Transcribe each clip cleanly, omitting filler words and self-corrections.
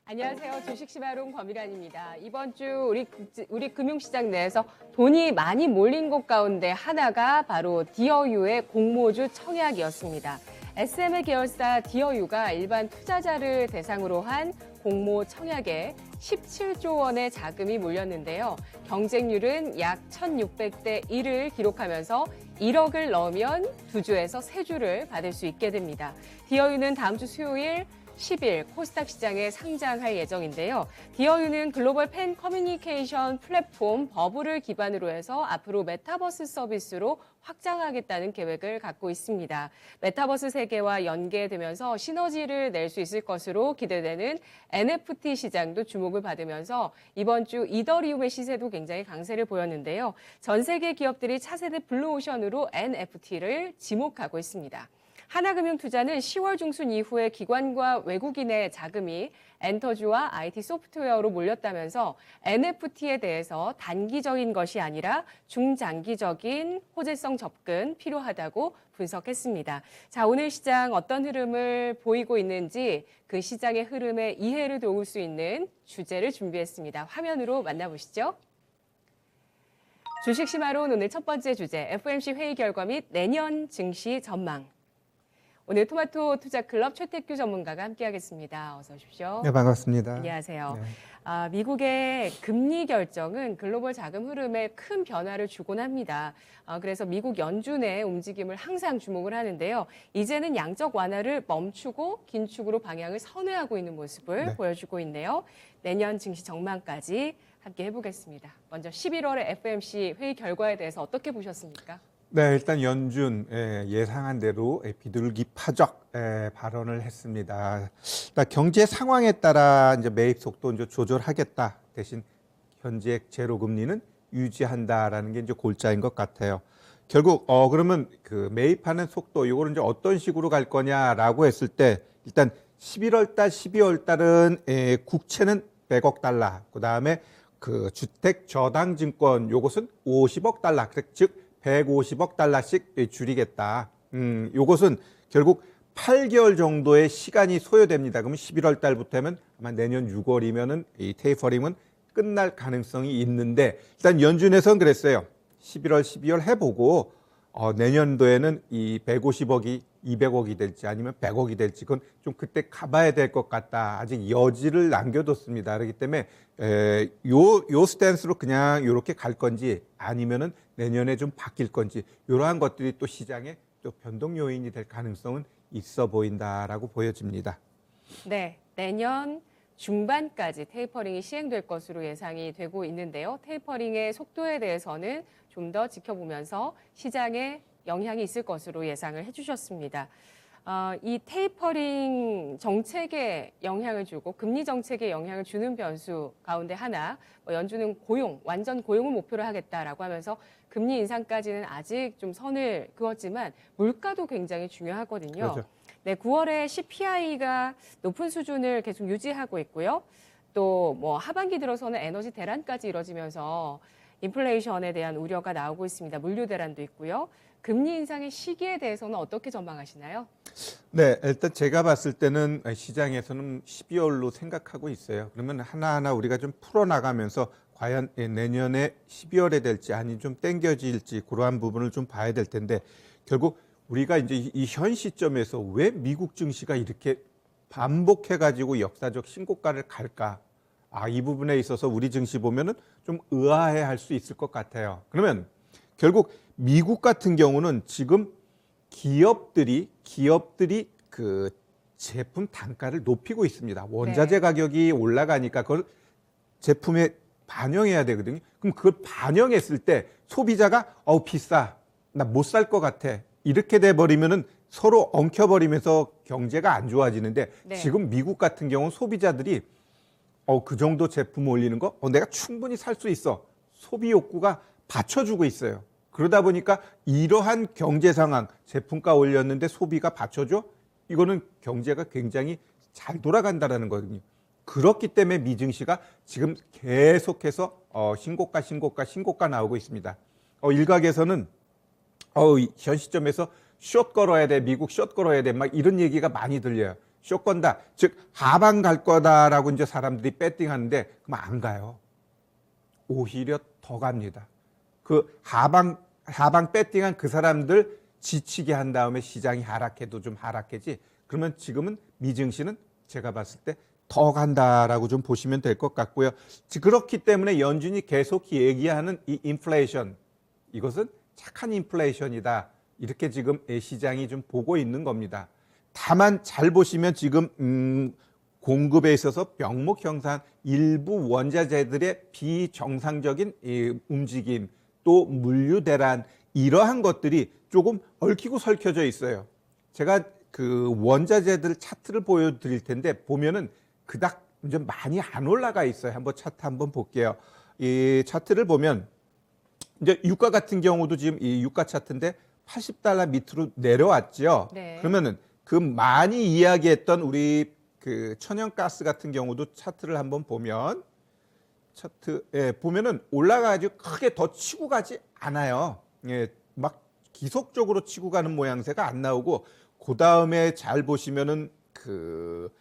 안녕하세요. 주식시바론 권미란입니다. 이번 주 우리 금융시장 내에서 돈이 많이 몰린 곳 가운데 하나가 바로 디어유의 공모주 청약이었습니다. SMA 계열사 디어유가 일반 투자자를 대상으로 한 공모 청약에 17조 원의 자금이 몰렸는데요. 경쟁률은 약 1,600대 1을 기록하면서 1억을 넣으면 2주에서 3주를 받을 수 있게 됩니다. 디어유는 다음 주 수요일 10일 코스닥 시장에 상장할 예정인데요. 디어유는 글로벌 팬 커뮤니케이션 플랫폼 버블을 기반으로 해서 앞으로 메타버스 서비스로 확장하겠다는 계획을 갖고 있습니다. 메타버스 세계와 연계되면서 시너지를 낼 수 있을 것으로 기대되는 NFT 시장도 주목을 받으면서 이번 주 이더리움의 시세도 굉장히 강세를 보였는데요. 전 세계 기업들이 차세대 블루오션으로 NFT를 지목하고 있습니다. 하나금융투자는 10월 중순 이후에 기관과 외국인의 자금이 엔터주와 IT 소프트웨어로 몰렸다면서 NFT에 대해서 단기적인 것이 아니라 중장기적인 호재성 접근 필요하다고 분석했습니다. 자, 오늘 시장 어떤 흐름을 보이고 있는지 그 시장의 흐름에 이해를 도울 수 있는 주제를 준비했습니다. 화면으로 만나보시죠. 주식시마론 오늘 첫 번째 주제, FOMC 회의 결과 및 내년 증시 전망. 오늘 토마토 투자클럽 최태규 전문가가 함께하겠습니다. 어서 오십시오. 네, 반갑습니다. 안녕하세요. 네. 미국의 금리 결정은 글로벌 자금 흐름에 큰 변화를 주곤 합니다. 그래서 미국 연준의 움직임을 항상 주목을 하는데요. 이제는 양적 완화를 멈추고 긴축으로 방향을 선회하고 있는 모습을 보여주고 있네요. 내년 증시 전망까지 함께 해보겠습니다. 먼저 11월의 FOMC 회의 결과에 대해서 어떻게 보셨습니까? 네, 일단 연준 예상한 대로 비둘기 파적 발언을 했습니다. 경제 상황에 따라 이제 매입 속도 이제 조절하겠다. 대신 현재 제로 금리는 유지한다라는 게 이제 골자인 것 같아요. 결국 그러면 그 매입하는 속도 이거를 이제 어떤 식으로 갈 거냐라고 했을 때 일단 11월 달, 12월 달은 국채는 100억 달러, 그다음에 그 주택 저당 증권 요것은 50억 달러, 즉 150억 달러씩 줄이겠다. 요것은 결국 8개월 정도의 시간이 소요됩니다. 그러면 11월 달부터면 아마 내년 6월이면은 이 테이퍼링은 끝날 가능성이 있는데 일단 연준에서는 그랬어요. 11월, 12월 해보고 내년도에는 이 150억이 200억이 될지 아니면 100억이 될지 그건 좀 그때 가봐야 될 것 같다. 아직 여지를 남겨뒀습니다. 그렇기 때문에 요 스탠스로 그냥 이렇게 갈 건지 아니면은 내년에 좀 바뀔 건지 이러한 것들이 또 시장에 또 변동 요인이 될 가능성은 있어 보인다라고 보여집니다. 네, 내년 중반까지 테이퍼링이 시행될 것으로 예상이 되고 있는데요. 테이퍼링의 속도에 대해서는 좀 더 지켜보면서 시장에 영향이 있을 것으로 예상을 해주셨습니다. 이 테이퍼링 정책에 영향을 주고 금리 정책에 영향을 주는 변수 가운데 하나, 연준은 완전 고용을 목표로 하겠다라고 하면서 금리 인상까지는 아직 좀 선을 그었지만 물가도 굉장히 중요하거든요. 그렇죠. 네, 9월에 CPI가 높은 수준을 계속 유지하고 있고요. 또 뭐 하반기 들어서는 에너지 대란까지 이뤄지면서 인플레이션에 대한 우려가 나오고 있습니다. 물류 대란도 있고요. 금리 인상의 시기에 대해서는 어떻게 전망하시나요? 네, 일단 제가 봤을 때는 시장에서는 12월로 생각하고 있어요. 그러면 하나하나 우리가 좀 풀어나가면서 과연 내년에 12월에 될지 아니 좀 땡겨질지 그러한 부분을 좀 봐야 될 텐데 결국 우리가 이제 이 현 시점에서 왜 미국 증시가 이렇게 반복해가지고 역사적 신고가를 갈까? 이 부분에 있어서 우리 증시 보면은 좀 의아해 할 수 있을 것 같아요. 그러면 결국 미국 같은 경우는 지금 기업들이 그 제품 단가를 높이고 있습니다. 원자재 가격이 올라가니까 그걸 제품에 반영해야 되거든요. 그럼 그걸 반영했을 때 소비자가 비싸. 나 못 살 것 같아. 이렇게 돼 버리면은 서로 엉켜버리면서 경제가 안 좋아지는데 지금 미국 같은 경우는 소비자들이 그 정도 제품 올리는 거 내가 충분히 살 수 있어. 소비 욕구가 받쳐주고 있어요. 그러다 보니까 이러한 경제 상황, 제품가 올렸는데 소비가 받쳐줘? 이거는 경제가 굉장히 잘 돌아간다라는 거거든요. 그렇기 때문에 미증시가 지금 계속해서 신고가 나오고 있습니다. 일각에서는 현 시점에서 숏 걸어야 돼, 미국 숏 걸어야 돼, 막 이런 얘기가 많이 들려요. 쇼건다. 즉 하방 갈 거다라고 이제 사람들이 배팅하는데 그럼 안 가요. 오히려 더 갑니다. 그 하방 배팅한 그 사람들 지치게 한 다음에 시장이 하락해도 좀 하락해지. 그러면 지금은 미증시는 제가 봤을 때 더 간다라고 좀 보시면 될 것 같고요. 그렇기 때문에 연준이 계속 얘기하는 이 인플레이션, 이것은 착한 인플레이션이다. 이렇게 지금 시장이 좀 보고 있는 겁니다. 다만 잘 보시면 지금 공급에 있어서 병목 형상, 일부 원자재들의 비정상적인 움직임, 또 물류 대란, 이러한 것들이 조금 얽히고 설켜져 있어요. 제가 그 원자재들 차트를 보여드릴 텐데 보면은 그닥 좀 많이 안 올라가 있어요. 한번 차트 한번 볼게요. 이 차트를 보면 이제 유가 같은 경우도 지금 이 유가 차트인데 $80 밑으로 내려왔죠. 네. 그러면은 그 많이 이야기했던 우리 그 천연가스 같은 경우도 차트를 한번 보면 차트에 보면은 올라가가지고 크게 더 치고 가지 않아요. 예, 막 기속적으로 치고 가는 모양새가 안 나오고 그 다음에 잘 보시면은 그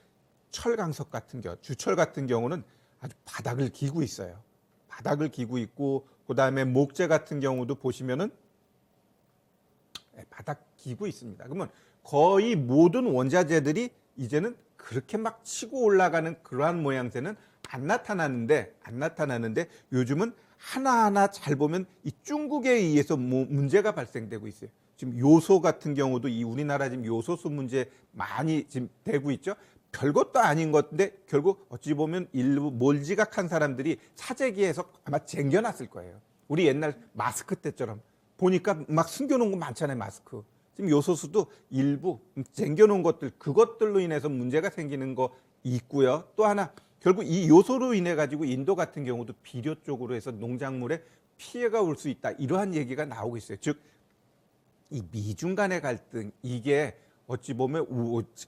철강석 같은 경우, 주철 같은 경우는 아주 바닥을 기고 있어요. 바닥을 기고 있고 그 다음에 목재 같은 경우도 보시면은 바닥 기고 있습니다. 그러면 거의 모든 원자재들이 이제는 그렇게 막 치고 올라가는 그러한 모양새는 안 나타나는데 요즘은 하나하나 잘 보면 이 중국에 의해서 문제가 발생되고 있어요. 지금 요소 같은 경우도 이 우리나라 지금 요소수 문제 많이 지금 되고 있죠. 별것도 아닌 건데 결국 어찌 보면 일부 몰지각한 사람들이 사재기에서 아마 쟁겨놨을 거예요. 우리 옛날 마스크 때처럼 보니까 막 숨겨놓은 거 많잖아요. 마스크. 지금 요소수도 일부 쟁겨놓은 것들, 그것들로 인해서 문제가 생기는 거 있고요. 또 하나 결국 이 요소로 인해 가지고 인도 같은 경우도 비료 쪽으로 해서 농작물에 피해가 올 수 있다. 이러한 얘기가 나오고 있어요. 즉 이 미중 간의 갈등, 이게 어찌 보면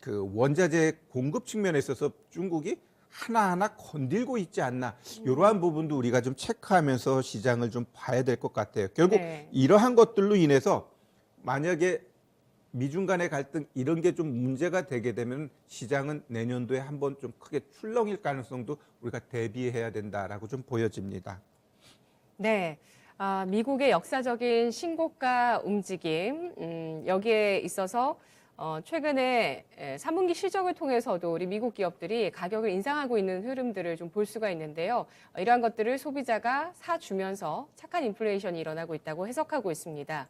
그 원자재 공급 측면에 있어서 중국이 하나하나 건들고 있지 않나. 이러한 부분도 우리가 좀 체크하면서 시장을 좀 봐야 될 것 같아요. 결국 네. 이러한 것들로 인해서 만약에 미중 간의 갈등 이런 게 좀 문제가 되게 되면 시장은 내년도에 한번 좀 크게 출렁일 가능성도 우리가 대비해야 된다라고 좀 보여집니다. 네. 미국의 역사적인 신고가 움직임, 여기에 있어서 최근에 3분기 실적을 통해서도 우리 미국 기업들이 가격을 인상하고 있는 흐름들을 좀 볼 수가 있는데요. 이러한 것들을 소비자가 사주면서 착한 인플레이션이 일어나고 있다고 해석하고 있습니다.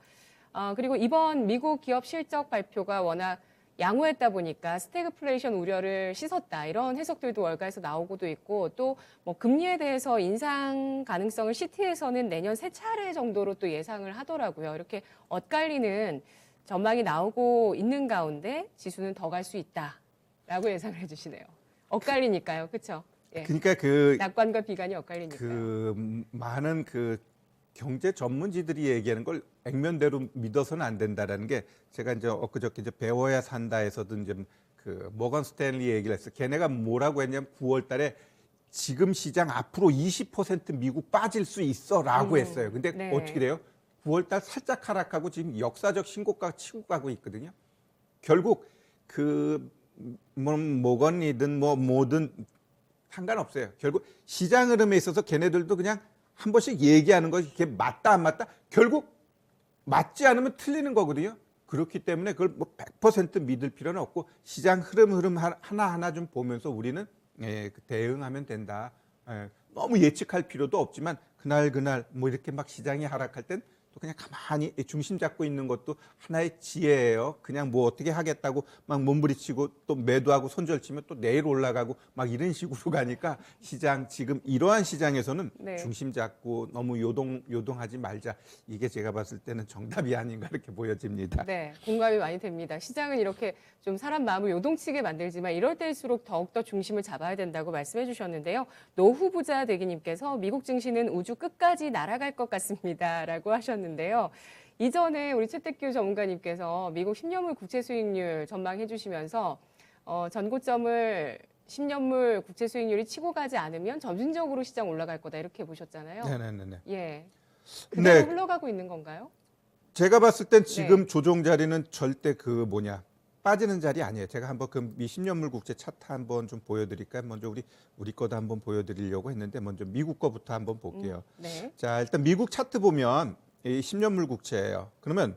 그리고 이번 미국 기업 실적 발표가 워낙 양호했다 보니까 스태그플레이션 우려를 씻었다, 이런 해석들도 월가에서 나오고도 있고, 또 뭐 금리에 대해서 인상 가능성을 시티에서는 내년 3차례 정도로 또 예상을 하더라고요. 이렇게 엇갈리는 전망이 나오고 있는 가운데 지수는 더 갈 수 있다라고 예상을 해주시네요. 엇갈리니까요, 그렇죠? 예. 그러니까 그 낙관과 비관이 엇갈리니까요. 그 많은 그 경제 전문지들이 얘기하는 걸 액면대로 믿어서는 안 된다라는 게 제가 이제 엊그저께 이제 배워야 산다에서도 이제 그 모건 스탠리 얘기를 했어. 걔네가 뭐라고 했냐면 9월 달에 지금 시장 앞으로 20% 미국 빠질 수 있어라고 했어요. 근데 네. 어떻게 돼요? 9월 달 살짝 하락하고 지금 역사적 신고가 치고 가고 있거든요. 결국 그 모건이든 뭐 뭐든 상관없어요. 결국 시장 흐름에 있어서 걔네들도 그냥 한 번씩 얘기하는 것이 이게 맞다 안 맞다, 결국 맞지 않으면 틀리는 거거든요. 그렇기 때문에 그걸 뭐 100% 믿을 필요는 없고 시장 흐름 하나하나 좀 보면서 우리는 대응하면 된다. 너무 예측할 필요도 없지만 그날 뭐 이렇게 막 시장이 하락할 땐 또 그냥 가만히 중심 잡고 있는 것도 하나의 지혜예요. 그냥 뭐 어떻게 하겠다고 막 몸부리치고 또 매도하고 손절치면 또 내일 올라가고 막 이런 식으로 가니까 시장 지금 이러한 시장에서는 네. 중심 잡고 너무 요동하지 말자. 이게 제가 봤을 때는 정답이 아닌가 이렇게 보여집니다. 네, 공감이 많이 됩니다. 시장은 이렇게 좀 사람 마음을 요동치게 만들지만 이럴 때일수록 더욱더 중심을 잡아야 된다고 말씀해 주셨는데요. 노후 부자 대기님께서 미국 증시는 우주 끝까지 날아갈 것 같습니다라고 하셨는데요. 이전에 우리 최택규 전문가님께서 미국 10년물 국채 수익률 전망해 주시면서 전고점을 10년물 국채 수익률이 치고 가지 않으면 점진적으로 시장 올라갈 거다, 이렇게 보셨잖아요. 네네네. 예, 그대로 네. 흘러가고 있는 건가요? 제가 봤을 땐 지금 네. 조정 자리는 절대 빠지는 자리 아니에요. 제가 한번 그 미 10년물 국채 차트 한번 좀 보여드릴까요? 먼저 우리 거도 한번 보여드리려고 했는데 먼저 미국 거부터 한번 볼게요. 네. 자, 일단 미국 차트 보면 이 10년물 국채예요. 그러면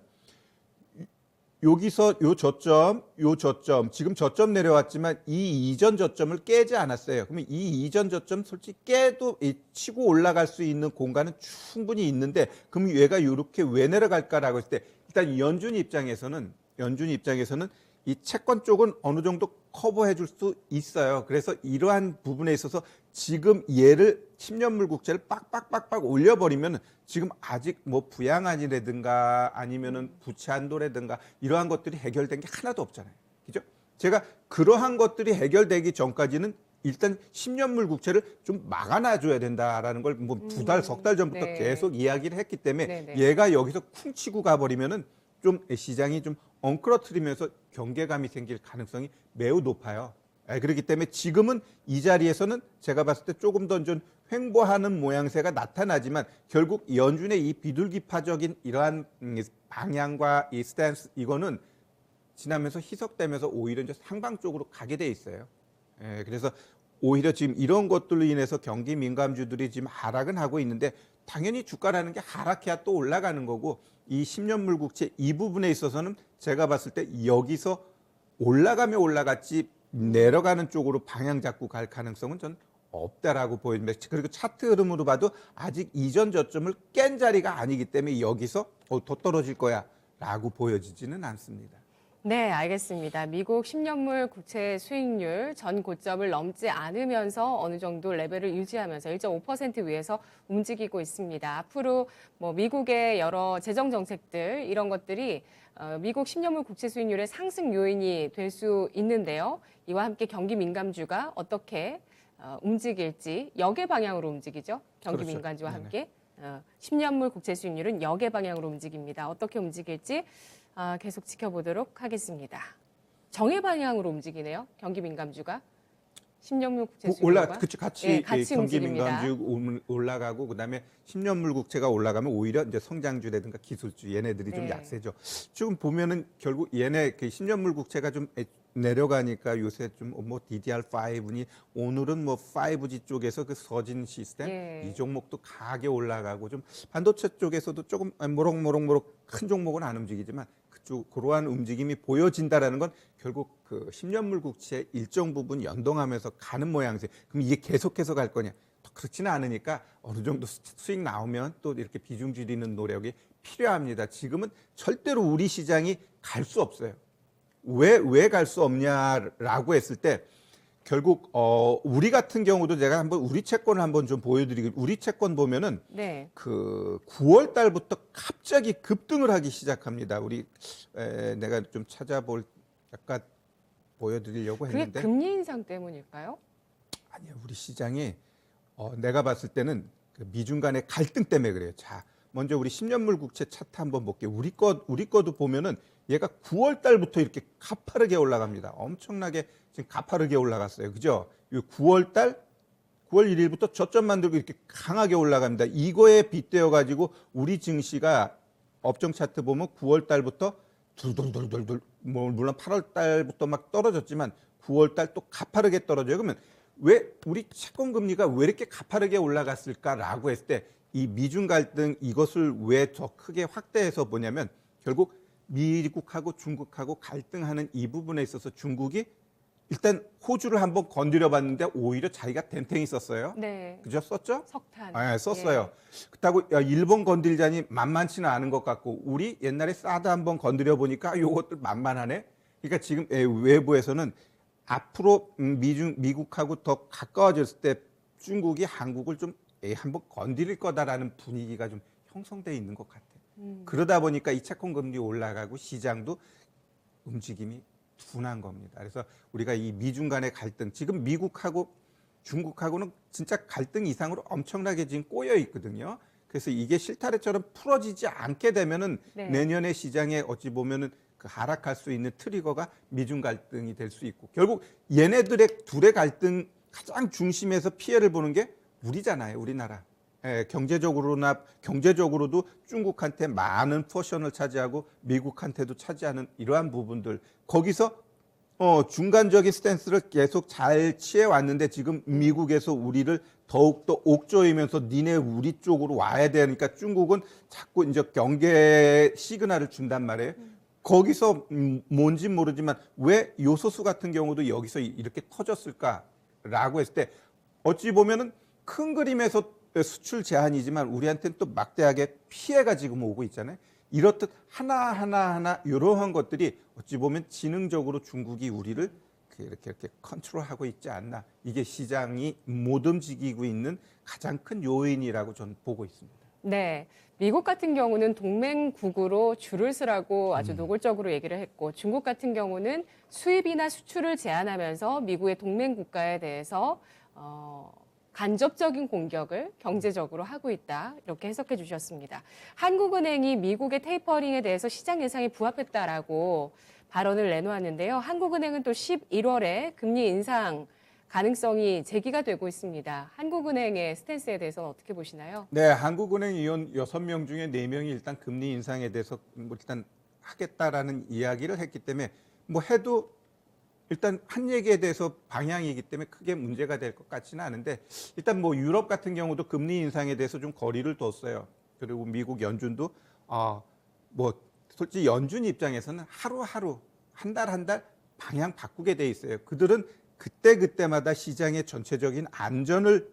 여기서 요 저점, 지금 저점 내려왔지만 이 이전 저점을 깨지 않았어요. 그러면 이 이전 저점 솔직히 깨도 치고 올라갈 수 있는 공간은 충분히 있는데, 그럼 얘가 이렇게 왜 내려갈까라고 했을 때, 일단 연준 입장에서는 이 채권 쪽은 어느 정도 커버해 줄 수 있어요. 그래서 이러한 부분에 있어서 지금 얘를 10년물 국채를 빡빡빡빡 올려버리면 지금 아직 뭐 부양안이라든가 아니면은 부채 한도라든가 이러한 것들이 해결된 게 하나도 없잖아요. 그죠? 제가 그러한 것들이 해결되기 전까지는 일단 10년물 국채를 좀 막아놔줘야 된다라는 걸 뭐 두 달, 석 달 전부터 네. 계속 이야기를 했기 때문에 네. 얘가 여기서 쿵치고 가버리면은 좀 시장이 좀 엉클어트리면서 경계감이 생길 가능성이 매우 높아요. 그렇기 때문에 지금은 이 자리에서는 제가 봤을 때 조금 더 좀 횡보하는 모양새가 나타나지만 결국 연준의 이 비둘기파적인 이러한 방향과 이 스탠스 이거는 지나면서 희석되면서 오히려 이제 상방 쪽으로 가게 돼 있어요. 그래서 오히려 지금 이런 것들로 인해서 경기 민감주들이 지금 하락은 하고 있는데 당연히 주가라는 게 하락해야 또 올라가는 거고 이 10년물 국채 이 부분에 있어서는 제가 봤을 때 여기서 올라가면 올라갔지 내려가는 쪽으로 방향 잡고 갈 가능성은 전 없다라고 보입니다. 그리고 차트 흐름으로 봐도 아직 이전 저점을 깬 자리가 아니기 때문에 여기서 더 떨어질 거야라고 보여지지는 않습니다. 네, 알겠습니다. 미국 10년물 국채 수익률 전 고점을 넘지 않으면서 어느 정도 레벨을 유지하면서 1.5% 위에서 움직이고 있습니다. 앞으로 뭐 미국의 여러 재정 정책들 이런 것들이 미국 10년물 국채 수익률의 상승 요인이 될 수 있는데요. 이와 함께 경기 민감주가 어떻게 움직일지 역의 방향으로 움직이죠. 경기 그렇죠. 민감주와 네네. 함께 10년물 국채 수익률은 역의 방향으로 움직입니다. 어떻게 움직일지 계속 지켜보도록 하겠습니다. 정의 방향으로 움직이네요. 경기 민감주가 10년물 국채 수익률과 같이 같이 경기 움직입니다. 민감주 올라가고 그다음에 10년물 국채가 올라가면 오히려 이제 성장주라든가 기술주 얘네들이 좀 네. 약세죠. 지금 보면은 결국 얘네 그 10년물 국채가 좀 내려가니까 요새 좀 뭐 DDR5니 오늘은 뭐 5G 쪽에서 그 서진 시스템 예. 이 종목도 강하게 올라가고 좀 반도체 쪽에서도 조금 모럭모럭 큰 종목은 안 움직이지만 그쪽 그러한 움직임이 보여진다라는 건 결국 그 10년물 국채 일정 부분 연동하면서 가는 모양새. 그럼 이게 계속해서 갈 거냐? 또 그렇지는 않으니까 어느 정도 수익 나오면 또 이렇게 비중 줄이는 노력이 필요합니다. 지금은 절대로 우리 시장이 갈 수 없어요. 왜 갈 수 없냐라고 했을 때 결국 우리 같은 경우도 제가 한번 우리 채권을 한번 좀 보여드리고 우리 채권 보면은 네. 그 9월 달부터 갑자기 급등을 하기 시작합니다. 우리 내가 좀 찾아볼 약간 보여드리려고 그게 했는데 금리 인상 때문일까요? 아니요, 우리 시장이 내가 봤을 때는 그 미중 간의 갈등 때문에 그래요. 자, 먼저 우리 10년물 국채 차트 한번 볼게요. 우리 거도 보면은 얘가 9월 달부터 이렇게 가파르게 올라갑니다. 엄청나게 지금 가파르게 올라갔어요. 그죠? 9월 1일부터 저점 만들고 이렇게 강하게 올라갑니다. 이거에 빗대어 가지고 우리 증시가 업종 차트 보면 9월 달부터 둘둘둘둘둘 뭐 물론 8월 달부터 막 떨어졌지만 9월 달 또 가파르게 떨어져요. 그러면 왜 우리 채권 금리가 왜 이렇게 가파르게 올라갔을까라고 했을 때 이 미중 갈등 이것을 왜 더 크게 확대해서 보냐면 결국 미국하고 중국하고 갈등하는 이 부분에 있어서 중국이 일단 호주를 한번 건드려 봤는데 오히려 자기가 덴탱이 썼어요. 네. 그죠? 썼죠? 석탄. 네, 썼어요. 그렇다고 일본 건들자니 만만치는 않은 것 같고 우리 옛날에 사드 한번 건드려 보니까 요것들 만만하네. 그러니까 지금 외부에서는 앞으로 미국하고 더 가까워졌을 때 중국이 한국을 좀 한번 건드릴 거다라는 분위기가 좀 형성돼 있는 것 같아요. 그러다 보니까 이 채권 금리 올라가고 시장도 움직임이 둔한 겁니다. 그래서 우리가 이 미중 간의 갈등, 지금 미국하고 중국하고는 진짜 갈등 이상으로 엄청나게 지금 꼬여 있거든요. 그래서 이게 실타래처럼 풀어지지 않게 되면은 네. 내년에 시장에 어찌 보면은 그 하락할 수 있는 트리거가 미중 갈등이 될 수 있고 결국 얘네들의 둘의 갈등 가장 중심에서 피해를 보는 게 우리잖아요, 우리나라. 경제적으로도 중국한테 많은 포션을 차지하고 미국한테도 차지하는 이러한 부분들 거기서 중간적인 스탠스를 계속 잘 취해 왔는데 지금 미국에서 우리를 더욱더 옥조이면서 니네 우리 쪽으로 와야 되니까 중국은 자꾸 이제 경계 시그널을 준단 말이에요. 거기서 뭔지 모르지만 왜 요소수 같은 경우도 여기서 이렇게 터졌을까라고 했을 때 어찌 보면은 큰 그림에서 수출 제한이지만 우리한테는 또 막대하게 피해가 지금 오고 있잖아요. 이렇듯 하나 이러한 것들이 어찌 보면 지능적으로 중국이 우리를 이렇게 컨트롤하고 있지 않나. 이게 시장이 못 움직이고 있는 가장 큰 요인이라고 저는 보고 있습니다. 네. 미국 같은 경우는 동맹국으로 줄을 서라고 아주 노골적으로 얘기를 했고 중국 같은 경우는 수입이나 수출을 제한하면서 미국의 동맹 국가에 대해서 간접적인 공격을 경제적으로 하고 있다. 이렇게 해석해 주셨습니다. 한국은행이 미국의 테이퍼링에 대해서 시장 예상에 부합했다라고 발언을 내놓았는데요. 한국은행은 또 11월에 금리 인상 가능성이 제기가 되고 있습니다. 한국은행의 스탠스에 대해서는 어떻게 보시나요? 네, 한국은행 위원 6명 중에 4명이 일단 금리 인상에 대해서 일단 하겠다라는 이야기를 했기 때문에 해도 일단 한 얘기에 대해서 방향이기 때문에 크게 문제가 될 것 같지는 않은데 일단 유럽 같은 경우도 금리 인상에 대해서 좀 거리를 뒀어요. 그리고 미국 연준도 솔직히 연준 입장에서는 하루하루 한 달 방향 바꾸게 돼 있어요. 그들은 그때마다 시장의 전체적인 안정을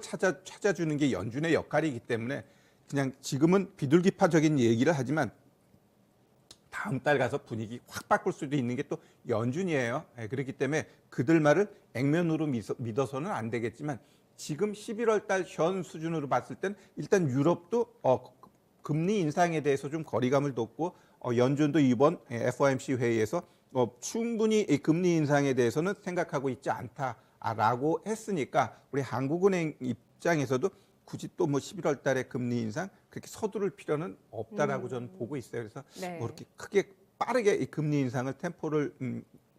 찾아주는 게 연준의 역할이기 때문에 그냥 지금은 비둘기파적인 얘기를 하지만 다음 달 가서 분위기 확 바꿀 수도 있는 게 또 연준이에요. 그렇기 때문에 그들 말을 액면으로 믿어서는 안 되겠지만 지금 11월 달 현 수준으로 봤을 땐 일단 유럽도 금리 인상에 대해서 좀 거리감을 뒀고 연준도 이번 FOMC 회의에서 충분히 이 금리 인상에 대해서는 생각하고 있지 않다라고 했으니까 우리 한국은행 입장에서도 굳이 또 11월 달에 금리 인상 그렇게 서두를 필요는 없다라고 저는 보고 있어요. 그래서 네. 이렇게 크게 빠르게 이 금리 인상을 템포를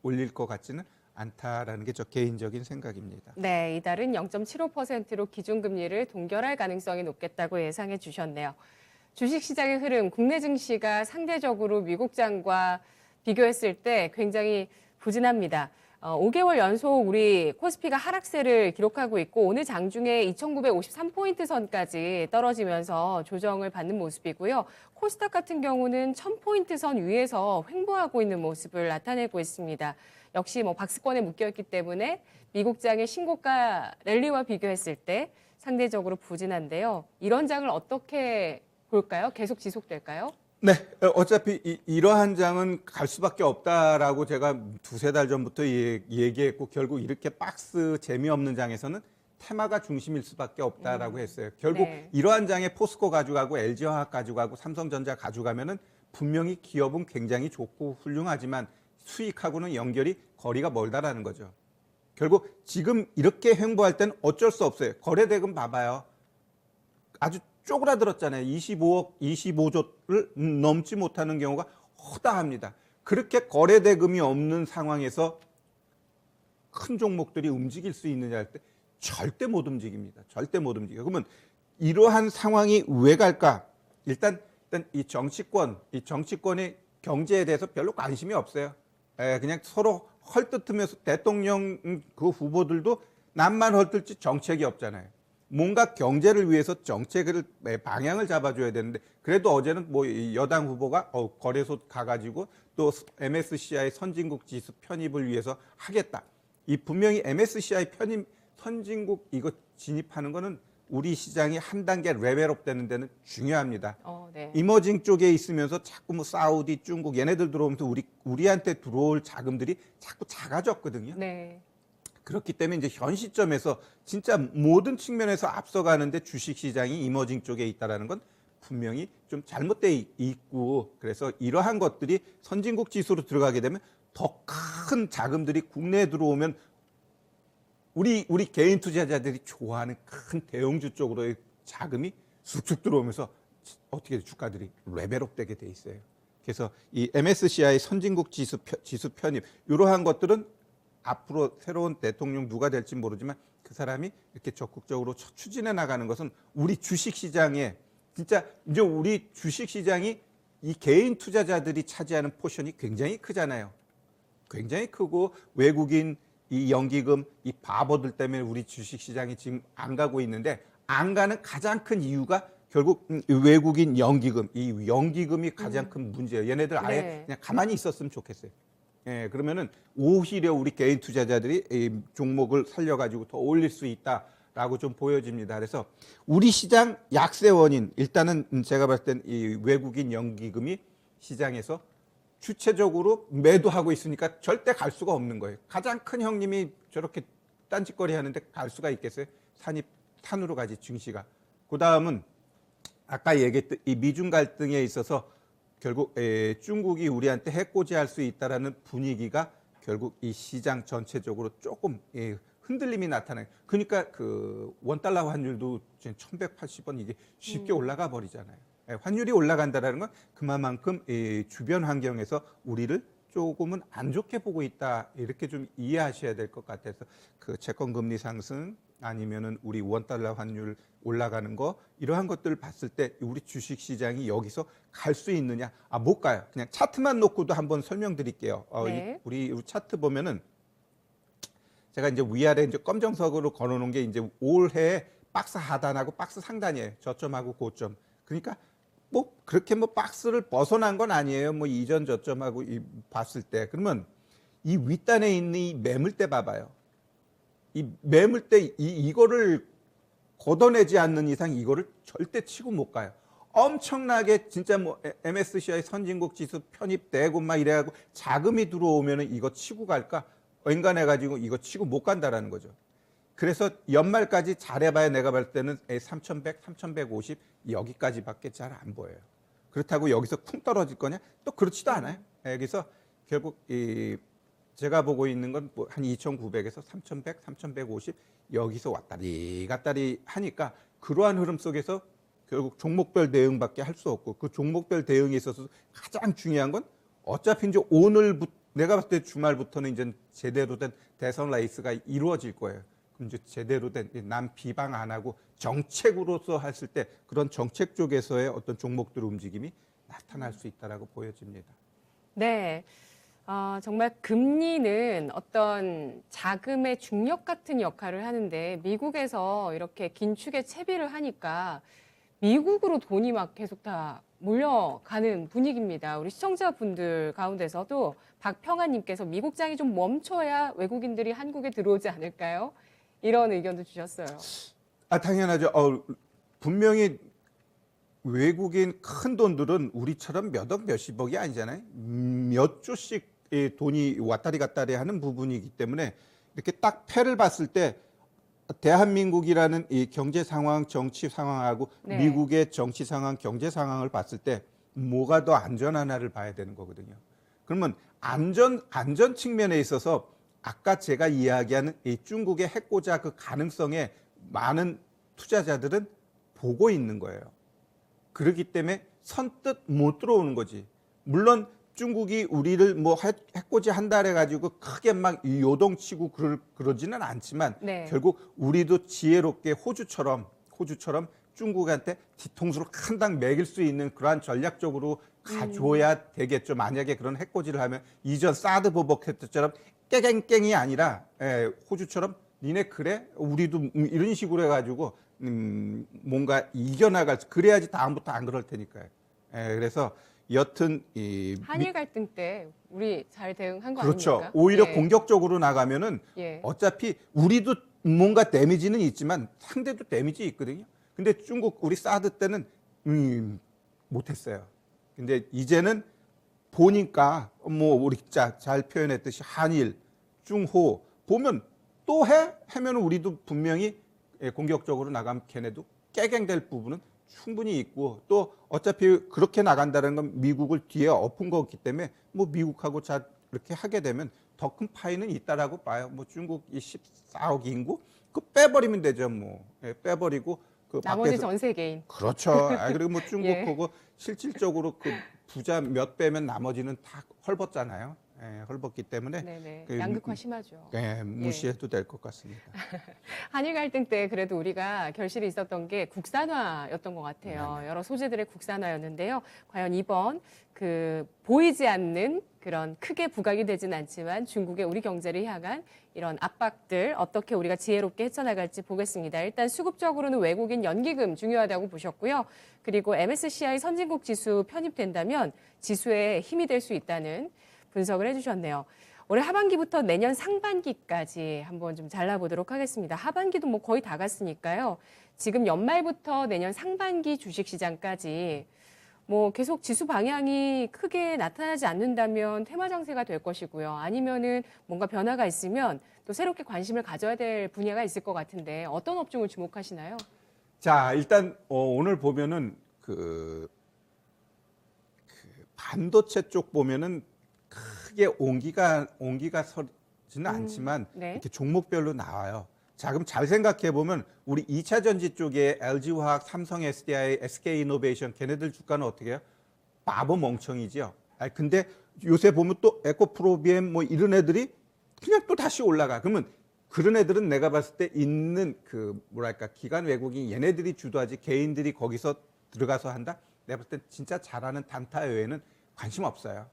올릴 것 같지는 않다라는 게 저 개인적인 생각입니다. 네, 이달은 0.75%로 기준금리를 동결할 가능성이 높겠다고 예상해 주셨네요. 주식시장의 흐름, 국내 증시가 상대적으로 미국장과 비교했을 때 굉장히 부진합니다. 5개월 연속 우리 코스피가 하락세를 기록하고 있고 오늘 장중에 2,953포인트 선까지 떨어지면서 조정을 받는 모습이고요. 코스닥 같은 경우는 1,000포인트 선 위에서 횡보하고 있는 모습을 나타내고 있습니다. 역시 박스권에 묶여있기 때문에 미국장의 신고가 랠리와 비교했을 때 상대적으로 부진한데요. 이런 장을 어떻게 볼까요? 계속 지속될까요? 네, 어차피 이러한 장은 갈 수밖에 없다라고 제가 두세 달 전부터 얘기했고 결국 이렇게 박스 재미없는 장에서는 테마가 중심일 수밖에 없다라고 했어요. 결국 네. 이러한 장에 포스코 가져가고 LG화학 가져가고 삼성전자 가져가면은 분명히 기업은 굉장히 좋고 훌륭하지만 수익하고는 연결이 거리가 멀다라는 거죠. 결국 지금 이렇게 횡보할 때는 어쩔 수 없어요. 거래대금 봐봐요. 아주 쪼그라들었잖아요. 25조를 넘지 못하는 경우가 허다합니다. 그렇게 거래대금이 없는 상황에서 큰 종목들이 움직일 수 있느냐 할 때 절대 못 움직입니다. 절대 못 움직여요. 그러면 이러한 상황이 왜 갈까? 일단 이 정치권의 경제에 대해서 별로 관심이 없어요. 그냥 서로 헐뜯으면서 대통령 그 후보들도 남만 헐뜯지 정책이 없잖아요. 뭔가 경제를 위해서 정책을 방향을 잡아줘야 되는데 그래도 어제는 여당 후보가 거래소 가가지고 또 MSCI 선진국 지수 편입을 위해서 하겠다. 이 분명히 MSCI 선진국 이거 진입하는 거는 우리 시장이 한 단계 레벨업 되는 데는 중요합니다. 네. 이머징 쪽에 있으면서 자꾸 사우디, 중국 얘네들 들어오면서 우리한테 들어올 자금들이 자꾸 작아졌거든요. 네. 그렇기 때문에 이제 현 시점에서 진짜 모든 측면에서 앞서가는데 주식시장이 이머징 쪽에 있다라는 건 분명히 좀 잘못돼 있고 그래서 이러한 것들이 선진국 지수로 들어가게 되면 더 큰 자금들이 국내에 들어오면 우리 개인 투자자들이 좋아하는 큰 대형주 쪽으로의 자금이 쑥쑥 들어오면서 어떻게 주가들이 레벨업 되게 돼 있어요. 그래서 이 MSCI 선진국 지수 편입 이러한 것들은 앞으로 새로운 대통령 누가 될지 모르지만 그 사람이 이렇게 적극적으로 추진해 나가는 것은 우리 주식시장에 진짜 이제 우리 주식시장이 이 개인 투자자들이 차지하는 포션이 굉장히 크잖아요. 굉장히 크고 외국인 이 연기금 이 바보들 때문에 우리 주식시장이 지금 안 가고 있는데 안 가는 가장 큰 이유가 결국 외국인 연기금 이 연기금이 가장 큰 문제예요. 얘네들 아예 네. 그냥 가만히 있었으면 좋겠어요. 예, 그러면은 오히려 우리 개인 투자자들이 이 종목을 살려가지고 더 올릴 수 있다라고 좀 보여집니다. 그래서 우리 시장 약세 원인 일단은 제가 봤을 땐 이 외국인 연기금이 시장에서 주체적으로 매도하고 있으니까 절대 갈 수가 없는 거예요. 가장 큰 형님이 저렇게 딴짓거리 하는데 갈 수가 있겠어요? 산으로 가지 증시가. 그 다음은 아까 얘기했던 이 미중 갈등에 있어서 결국 중국이 우리한테 해코지할 수 있다라는 분위기가 결국 이 시장 전체적으로 조금 흔들림이 나타나요. 그러니까 그 원달러 환율도 지금 1,180원 이게 쉽게 올라가 버리잖아요. 환율이 올라간다라는 건 그만큼 주변 환경에서 우리를 조금은 안 좋게 보고 있다 이렇게 좀 이해하셔야 될 것 같아서 그 채권 금리 상승 아니면은 우리 원달러 환율 올라가는 거 이러한 것들을 봤을 때 우리 주식 시장이 여기서 갈 수 있느냐? 아, 못 가요. 그냥 차트만 놓고도 한번 설명드릴게요. 네. 우리 차트 보면은 제가 이제 위아래 이제 검정석으로 걸어놓은 게 이제 올해 박스 하단하고 박스 상단이에요. 저점하고 고점. 그러니까 뭐 그렇게 뭐 박스를 벗어난 건 아니에요. 뭐 이전 저점하고 봤을 때 그러면 이 윗단에 있는 이 매물대 봐봐요. 이 매물대 이거를 걷어내지 않는 이상 이거를 절대 치고 못 가요. 엄청나게 진짜 뭐 MSCI 선진국 지수 편입되고 막 이래가지고 자금이 들어오면은 이거 치고 갈까? 앵간해가지고 이거 치고 못 간다라는 거죠. 그래서 연말까지 잘해봐야 내가 볼 때는 3,100, 3,150 여기까지밖에 잘 안 보여요. 그렇다고 여기서 쿵 떨어질 거냐? 또 그렇지도 않아요. 그래서 결국 제가 보고 있는 건 한 2,900에서 3,100, 3,150 여기서 왔다리 갔다리 하니까 그러한 흐름 속에서 결국 종목별 대응밖에 할 수 없고 그 종목별 대응에 있어서 가장 중요한 건 어차피 이제 오늘부터 내가 봤을 때 주말부터는 이제 제대로 된 대선 레이스가 이루어질 거예요. 그럼 이제 제대로 된 남 비방 안 하고 정책으로서 했을 때 그런 정책 쪽에서의 어떤 종목들 움직임이 나타날 수 있다라고 보여집니다. 네. 정말 금리는 어떤 자금의 중력 같은 역할을 하는데 미국에서 이렇게 긴축에 채비를 하니까 미국으로 돈이 막 계속 다 몰려가는 분위기입니다. 우리 시청자분들 가운데서도 박평아님께서 미국장이 좀 멈춰야 외국인들이 한국에 들어오지 않을까요? 이런 의견도 주셨어요. 아, 당연하죠. 분명히 외국인 큰 돈들은 우리처럼 몇억 몇십억이 아니잖아요. 몇 조씩 돈이 왔다리 갔다리 하는 부분이기 때문에 이렇게 딱 패를 봤을 때 대한민국이라는 이 경제 상황, 정치 상황하고 네. 미국의 정치 상황, 경제 상황을 봤을 때 뭐가 더 안전하나를 봐야 되는 거거든요. 그러면 안전 측면에 있어서 아까 제가 이야기하는 이 중국의 해코자 그 가능성에 많은 투자자들은 보고 있는 거예요. 그렇기 때문에 선뜻 못 들어오는 거지. 물론 중국이 우리를 뭐 해코지 한다 해가지고 크게 막 요동치고 그러지는 않지만 네. 결국 우리도 지혜롭게 호주처럼 중국한테 뒤통수를 한 당 매길 수 있는 그러한 전략적으로 가줘야 되겠죠. 만약에 그런 해코지를 하면 이전 사드 보복했처럼 깨갱깽이 아니라 호주처럼 니네 그래? 우리도 이런 식으로 해가지고 뭔가 이겨나갈 그래야지 다음부터 안 그럴 테니까요. 그래서 여튼 한일 갈등 때 우리 잘 대응한 거 그렇죠. 아닙니까? 오히려 예. 공격적으로 나가면은 예. 어차피 우리도 뭔가 데미지는 있지만 상대도 데미지 있거든요. 근데 중국 우리 사드 때는 못했어요. 근데 이제는 보니까 뭐 우리 잘 표현했듯이 한일, 중호 보면 또 하면 우리도 분명히 공격적으로 나가면 걔네도 깨갱될 부분은 충분히 있고 또 어차피 그렇게 나간다는 건 미국을 뒤에 엎은 거기 때문에 뭐 미국하고 잘 이렇게 하게 되면 더 큰 파이는 있다라고 봐요. 뭐 중국이 14억 인구 그 빼버리면 되죠. 뭐 빼버리고 그 나머지 밖에서 전 세계인. 그렇죠. 그리고 뭐 예. 중국하고 실질적으로 그 부자 몇 빼면 나머지는 다 헐벗잖아요. 헐벗기 때문에 네네. 그, 양극화 심하죠. 무시해도 될 것 같습니다. 한일 갈등 때 그래도 우리가 결실이 있었던 게 국산화였던 것 같아요. 네네. 여러 소재들의 국산화였는데요. 과연 이번 그 보이지 않는 그런 크게 부각이 되진 않지만 중국의 우리 경제를 향한 이런 압박들 어떻게 우리가 지혜롭게 헤쳐나갈지 보겠습니다. 일단 수급적으로는 외국인 연기금 중요하다고 보셨고요. 그리고 MSCI 선진국 지수 편입된다면 지수에 힘이 될 수 있다는 분석을 해주셨네요. 올해 하반기부터 내년 상반기까지 한번 좀 잘라보도록 하겠습니다. 하반기도 뭐 거의 다 갔으니까요. 지금 연말부터 내년 상반기 주식시장까지 뭐 계속 지수 방향이 크게 나타나지 않는다면 테마 장세가 될 것이고요. 아니면은 뭔가 변화가 있으면 또 새롭게 관심을 가져야 될 분야가 있을 것 같은데 어떤 업종을 주목하시나요? 자, 일단 오늘 보면은 반도체 쪽 보면은 크게 온기가 서지는 않지만 네. 이렇게 종목별로 나와요. 자, 그럼 잘 생각해 보면 우리 2차 전지 쪽에 LG화학, 삼성 SDI, SK이노베이션 걔네들 주가는 어떻게 해요? 바보 멍청이지요. 근데 요새 보면 또 에코프로비엠 뭐 이런 애들이 그냥 또 다시 올라가. 그러면 그런 애들은 내가 봤을 때 있는 그 뭐랄까 기관 외국인 얘네들이 주도하지 개인들이 거기서 들어가서 한다? 내가 봤을 때 진짜 잘하는 단타 외에는 관심 없어요.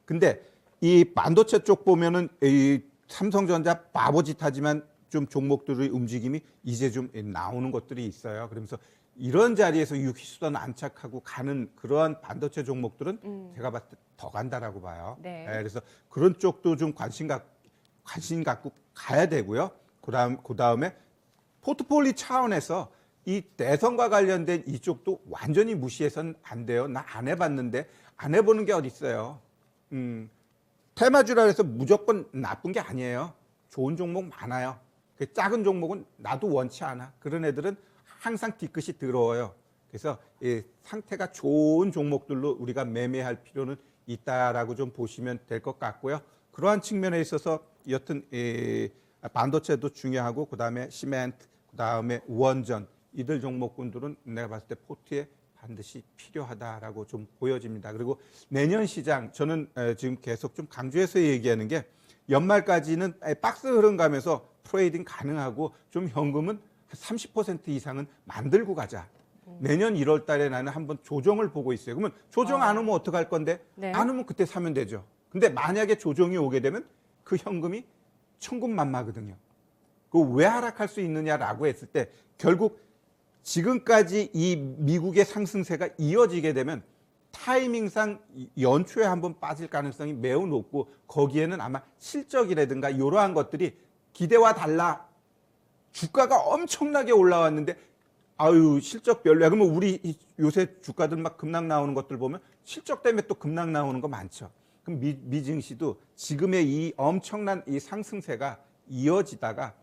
근데 이 반도체 쪽 보면은 이 삼성전자 바보짓 하지만 좀 종목들의 움직임이 이제 좀 나오는 것들이 있어요. 그러면서 이런 자리에서 유희수단 안착하고 가는 그러한 반도체 종목들은 제가 봤을 때 더 간다라고 봐요. 네. 그래서 그런 쪽도 좀 관심 갖고 가야 되고요. 그다음에 포트폴리오 차원에서 이 대선과 관련된 이쪽도 완전히 무시해서는 안 돼요. 나 안 해봤는데 안 해보는 게 어디 있어요. 테마주라 해서 무조건 나쁜 게 아니에요. 좋은 종목 많아요. 그 작은 종목은 나도 원치 않아. 그런 애들은 항상 뒤끝이 더러워요. 그래서 이 상태가 좋은 종목들로 우리가 매매할 필요는 있다라고 좀 보시면 될 것 같고요. 그러한 측면에 있어서 여튼 반도체도 중요하고 그다음에 시멘트, 그다음에 원전 이들 종목군들은 내가 봤을 때 포트에 반드시 필요하다라고 좀 보여집니다. 그리고 내년 시장 저는 지금 계속 좀 강조해서 얘기하는 게 연말까지는 박스 흐름 가면서 트레이딩 가능하고 좀 현금은 30% 이상은 만들고 가자. 내년 1월 달에 나는 한번 조정을 보고 있어요. 그러면 조정 안 오면 어떡할 건데? 네. 안 오면 그때 사면 되죠. 근데 만약에 조정이 오게 되면 그 현금이 천군만마거든요. 그 왜 하락할 수 있느냐라고 했을 때 결국 지금까지 이 미국의 상승세가 이어지게 되면 타이밍상 연초에 한번 빠질 가능성이 매우 높고 거기에는 아마 실적이라든가 이러한 것들이 기대와 달라 주가가 엄청나게 올라왔는데 아유 실적 별로야. 그러면 우리 요새 주가들 막 급락 나오는 것들 보면 실적 때문에 또 급락 나오는 거 많죠. 그럼 미증시도 지금의 이 엄청난 이 상승세가 이어지다가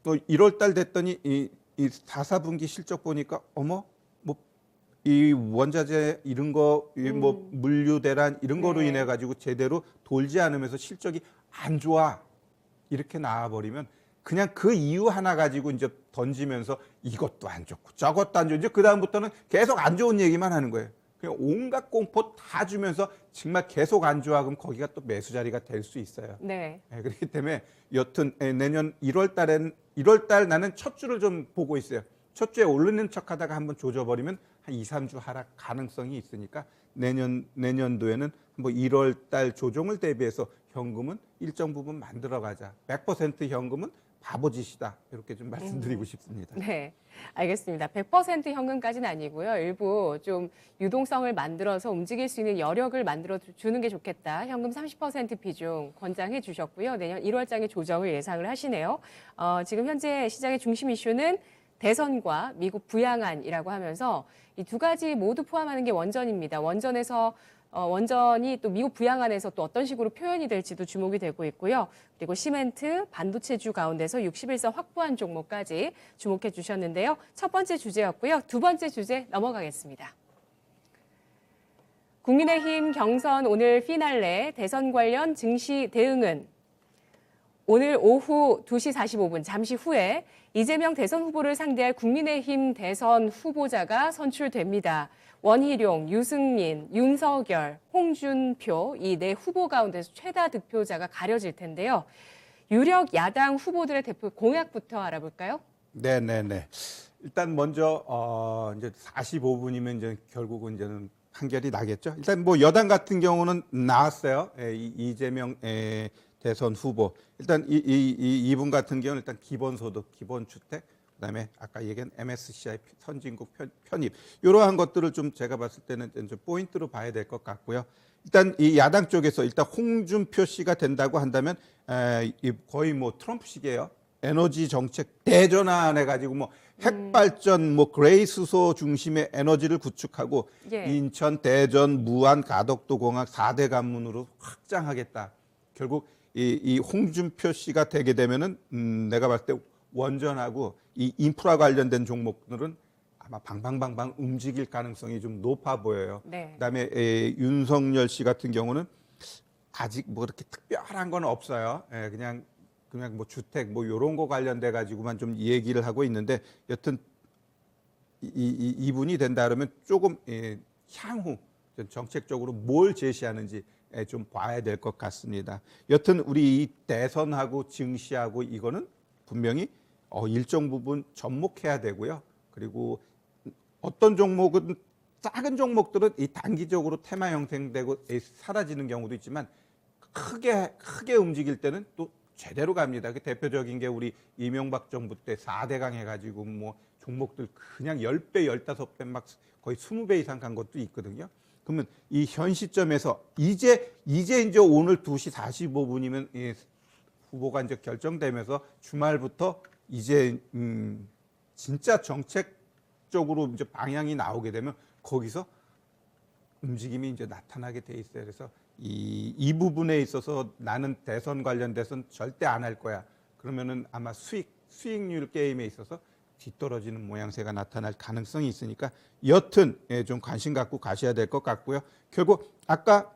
또 1월 달 됐더니 이 4, 4분기 실적 보니까 어머 뭐 이 원자재 이런 거 뭐 물류 대란 이런 거로 네. 인해 가지고 제대로 돌지 않으면서 실적이 안 좋아 이렇게 나와 버리면 그냥 그 이유 하나 가지고 이제 던지면서 이것도 안 좋고 저것도 안 좋고 이제 그 다음부터는 계속 안 좋은 얘기만 하는 거예요. 그냥 온갖 공포 다 주면서 정말 계속 안 좋아 그럼 거기가 또 매수 자리가 될 수 있어요. 네. 그렇기 때문에 여튼 내년 1월 달 나는 첫 주를 좀 보고 있어요. 첫 주에 오르는 척하다가 한번 조져버리면 한 2, 3주 하락 가능성이 있으니까 내년도에는 뭐 1월 달 조정을 대비해서 현금은 일정 부분 만들어가자. 100% 현금은 바보짓이다. 이렇게 좀 말씀드리고 싶습니다. 네, 알겠습니다. 100% 현금까지는 아니고요. 일부 좀 유동성을 만들어서 움직일 수 있는 여력을 만들어 주는 게 좋겠다. 현금 30% 비중 권장해 주셨고요. 내년 1월장에 조정을 예상을 하시네요. 지금 현재 시장의 중심 이슈는 대선과 미국 부양안이라고 하면서 이 두 가지 모두 포함하는 게 원전입니다. 원전이 또 미국 부양안에서 또 어떤 식으로 표현이 될지도 주목이 되고 있고요. 그리고 시멘트, 반도체주 가운데서 61선 확보한 종목까지 주목해 주셨는데요. 첫 번째 주제였고요. 두 번째 주제 넘어가겠습니다. 국민의힘 경선 오늘 피날레 대선 관련 증시 대응은 오늘 오후 2시 45분 잠시 후에 이재명 대선 후보를 상대할 국민의힘 대선 후보자가 선출됩니다. 원희룡, 유승민, 윤석열, 홍준표 이 네 후보 가운데서 최다 득표자가 가려질 텐데요. 유력 야당 후보들의 대표 공약부터 알아볼까요? 네네네. 일단 먼저 이제 45분이면 이제 결국은 이제는 판결이 나겠죠. 일단 뭐 여당 같은 경우는 나왔어요. 이재명 대선 후보. 일단 이분 같은 경우는 일단 기본소득, 기본주택, 그다음에 아까 얘기한 MSCI 선진국 편입 이러한 것들을 좀 제가 봤을 때는 좀 포인트로 봐야 될 것 같고요. 일단 이 야당 쪽에서 일단 홍준표 씨가 된다고 한다면 거의 뭐 트럼프식이에요. 에너지 정책 대전환해 가지고 뭐 핵발전, 뭐 그레이스소 중심의 에너지를 구축하고 예. 인천, 대전, 무안, 가덕도 공항 4대 관문으로 확장하겠다. 결국 이 홍준표 씨가 되게 되면은 내가 봤을 때 원전하고 이 인프라 관련된 종목들은 아마 방방방방 움직일 가능성이 좀 높아 보여요. 네. 그다음에 윤석열 씨 같은 경우는 아직 뭐 그렇게 특별한 건 없어요. 그냥 뭐 주택 뭐 이런 거 관련돼 가지고만 좀 얘기를 하고 있는데 여튼 이분이 된다 그러면 조금 향후 정책적으로 뭘 제시하는지 좀 봐야 될 것 같습니다. 여튼 우리 이 대선하고 증시하고 이거는 분명히 일정 부분 접목해야 되고요. 그리고 어떤 종목은 작은 종목들은 이 단기적으로 테마 형성되고 사라지는 경우도 있지만 크게 움직일 때는 또 제대로 갑니다. 그 대표적인 게 우리 이명박 정부 때 4대강 해가지고 뭐 종목들 그냥 10배, 15배 막 거의 20배 이상 간 것도 있거든요. 그러면 이 현 시점에서 이제 오늘 2시 45분이면 후보가 이제 결정되면서 주말부터 이제 진짜 정책적으로 이제 방향이 나오게 되면 거기서 움직임이 이제 나타나게 돼 있어요. 그래서 이 부분에 있어서 나는 대선 관련돼서는 절대 안 할 거야. 그러면은 아마 수익률 게임에 있어서 뒤떨어지는 모양새가 나타날 가능성이 있으니까 여튼 좀 관심 갖고 가셔야 될 것 같고요. 결국 아까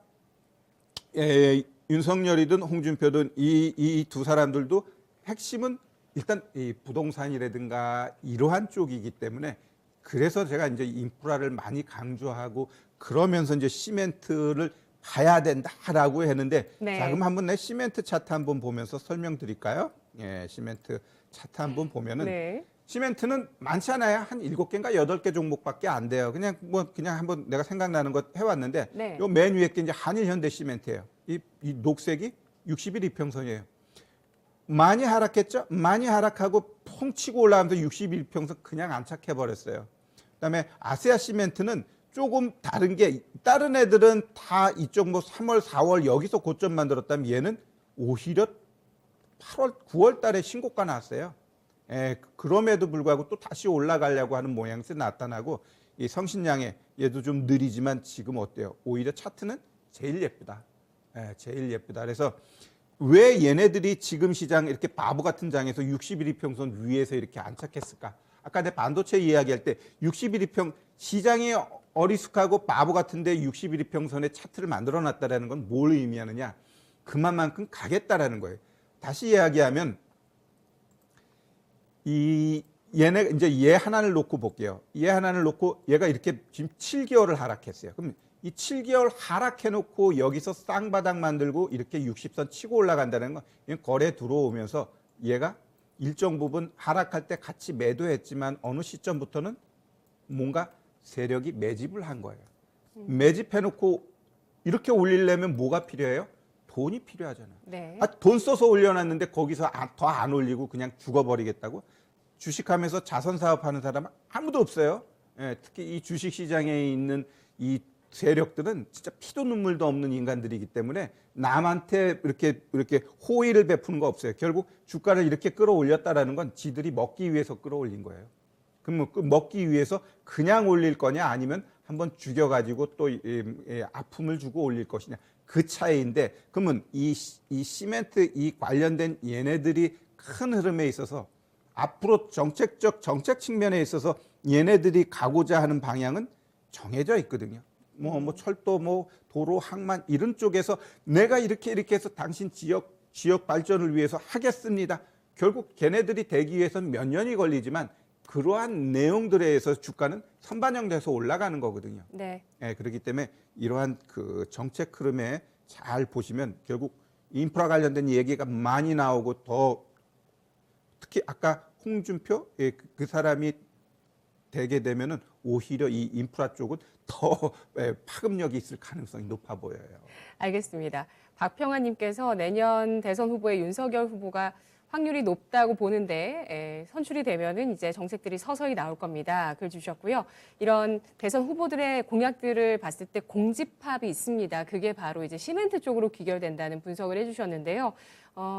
윤석열이든 홍준표든 이 두 사람들도 핵심은 일단 이 부동산이라든가 이러한 쪽이기 때문에 그래서 제가 이제 인프라를 많이 강조하고 그러면서 이제 시멘트를 봐야 된다라고 했는데 네. 자 그럼 한번 내 시멘트 차트 한번 보면서 설명드릴까요? 예, 시멘트 차트 한번 보면은 네. 시멘트는 많지 않아요. 한 7개인가 8개 종목밖에 안 돼요. 그냥 한번 내가 생각나는 것 해왔는데 네. 요 맨 위에 게 이제 한일현대 시멘트예요. 이 녹색이 60일 이평선이에요. 많이 하락했죠? 많이 하락하고 펑 치고 올라가면서 60일 이평선 그냥 안착해 버렸어요. 그다음에 아세아 시멘트는 조금 다른 게 다른 애들은 다 이쪽 뭐 3월, 4월 여기서 고점 만들었다면 얘는 오히려 8월, 9월 달에 신고가 나왔어요. 그럼에도 불구하고 또 다시 올라가려고 하는 모양새 나타나고 이 성신양의 얘도 좀 느리지만 지금 어때요? 오히려 차트는 제일 예쁘다. 제일 예쁘다. 그래서 왜 얘네들이 지금 시장 이렇게 바보 같은 장에서 60일 이평선 위에서 이렇게 안착했을까? 아까 내 반도체 이야기할 때 60일 이평 시장이 어리숙하고 바보 같은데 60일 이평선의 차트를 만들어 놨다라는 건 뭘 의미하느냐? 그만큼 가겠다라는 거예요. 다시 이야기하면 얘네 이제 얘 하나를 놓고 볼게요. 얘 하나를 놓고 얘가 이렇게 지금 7개월을 하락했어요. 그럼 이 7개월 하락해 놓고 여기서 쌍바닥 만들고 이렇게 60선 치고 올라간다는 건 거래 들어오면서 얘가 일정 부분 하락할 때 같이 매도했지만 어느 시점부터는 뭔가 세력이 매집을 한 거예요. 매집해 놓고 이렇게 올리려면 뭐가 필요해요? 돈이 필요하잖아요. 네. 돈 써서 올려놨는데 거기서 더 안 올리고 그냥 죽어버리겠다고? 주식하면서 자선 사업하는 사람은 아무도 없어요. 특히 이 주식 시장에 있는 이 세력들은 진짜 피도 눈물도 없는 인간들이기 때문에 남한테 이렇게 호의를 베푸는 거 없어요. 결국 주가를 이렇게 끌어올렸다라는 건 지들이 먹기 위해서 끌어올린 거예요. 그럼 먹기 위해서 그냥 올릴 거냐 아니면 한번 죽여가지고 또 아픔을 주고 올릴 것이냐 그 차이인데 그러면 이 시멘트 이 관련된 얘네들이 큰 흐름에 있어서 앞으로 정책 측면에 있어서 얘네들이 가고자 하는 방향은 정해져 있거든요. 뭐 철도, 뭐 도로, 항만 이런 쪽에서 내가 이렇게 해서 당신 지역 지역 발전을 위해서 하겠습니다. 결국 걔네들이 되기 위해서는 몇 년이 걸리지만 그러한 내용들에 의해서 주가는 선반영돼서 올라가는 거거든요. 네. 예, 그렇기 때문에 이러한 그 정책 흐름에 잘 보시면 결국 인프라 관련된 얘기가 많이 나오고 더 특히 아까 홍준표 그 사람이 되게 되면은 오히려 이 인프라 쪽은 더 파급력이 있을 가능성이 높아 보여요. 알겠습니다. 박평환님께서 내년 대선 후보의 윤석열 후보가 확률이 높다고 보는데 선출이 되면은 이제 정책들이 서서히 나올 겁니다. 글 주셨고요. 이런 대선 후보들의 공약들을 봤을 때 공집합이 있습니다. 그게 바로 이제 시멘트 쪽으로 귀결된다는 분석을 해주셨는데요.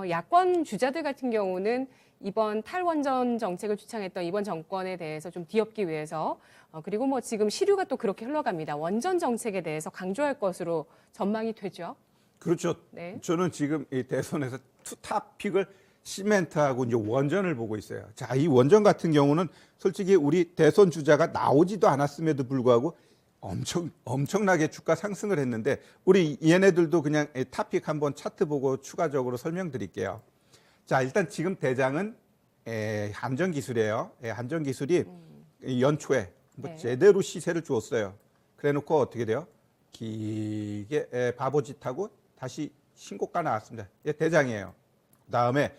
야권 주자들 같은 경우는 이번 탈원전 정책을 주창했던 이번 정권에 대해서 좀 뒤엎기 위해서 그리고 뭐 지금 시류가 또 그렇게 흘러갑니다. 원전 정책에 대해서 강조할 것으로 전망이 되죠. 그렇죠. 네. 저는 지금 이 대선에서 투탑픽을 시멘트하고 이제 원전을 보고 있어요. 자, 이 원전 같은 경우는 솔직히 우리 대선 주자가 나오지도 않았음에도 불구하고 엄청나게 주가 상승을 했는데 우리 얘네들도 그냥 탑픽 한번 차트 보고 추가적으로 설명드릴게요. 자, 일단 지금 대장은 한전기술이에요. 한전기술이 연초에 뭐 네. 제대로 시세를 주었어요. 그래놓고 어떻게 돼요? 길게 바보짓하고 다시 신고가 나왔습니다. 얘 대장이에요. 그다음에